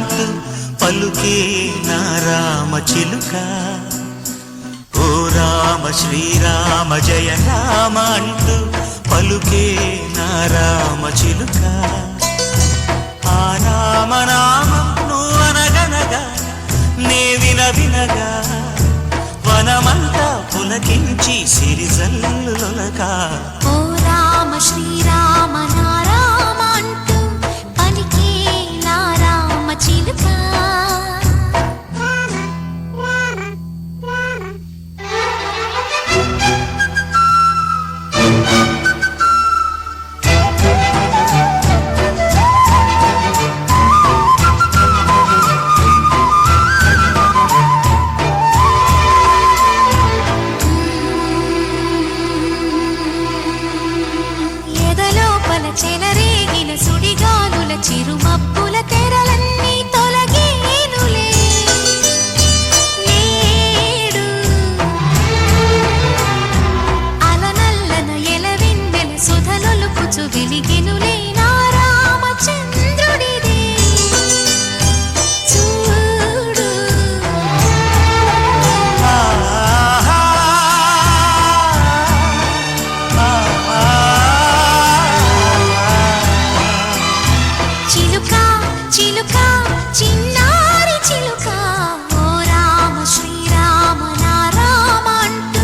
అంటూ పలుకే నా రామ చిలుక. ఓ రామ శ్రీరామ జయ రామ అంటూ పలుకే నా రామ చిలుక. ఆ రామనామం నువ్వనగనగా నే వినగా వనమంతా పులకించి సిరిజల్లులొలకా. ఓ రామ శ్రీరామ నా రామ అంటూ పలికే నా రామ చిలుక. చెలరేగిన సుడిగాలుల చిరుమబ్బుల తెరలన్నీ తొలగేనులే నేడు. అలనల్లన ఎలవెన్నెల సుధలొలుకుచు వెలిగెనులే నా రామచంద్రుడిదే చూడు. చిలుక చిన్నారి చిలుక ఓ రామ శ్రీరామ నా రామ అంటూ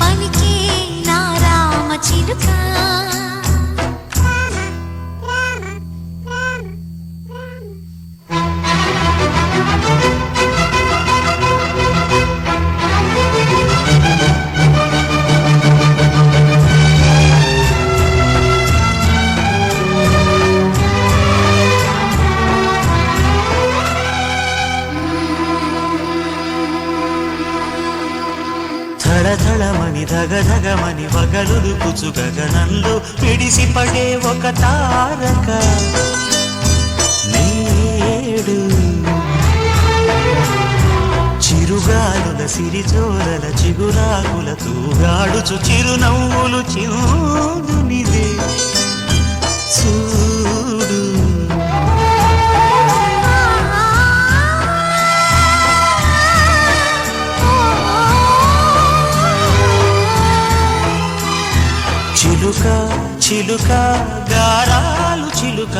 పలికే నా రామ చిలుక. ధడధడమని ధగధగమని వగలులుకుచు గగనంలో పిడిసిపడే ఒక తారక నేడు. చిరుగాలుల సిరిజోరల చిగురాకుల తూగాడుచు చిరునవ్వులు చిందునిదే చూడు. చిలుక చిలుక గారాలు చిలుక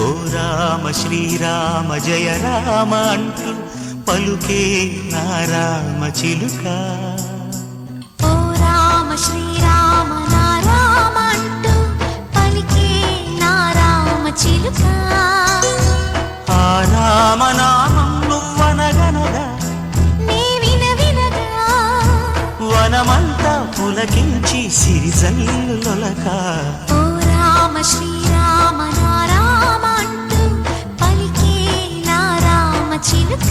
ఓ రామ శ్రీరామ జయ రామ అంటూ పలుకే నా రామ చిలుక. ఓ రామ శ్రీరామ నా రామ అంటూ పలికే నా రామ చిలుక. ఆ రామనామం నువ్వనగనగా నే వినగా వనమంతా పులకించి సిరిజల్లులొలకా. ఓ రామ శ్రీరామ నా రామ అంటూ పలికే నా రామ చిలుక.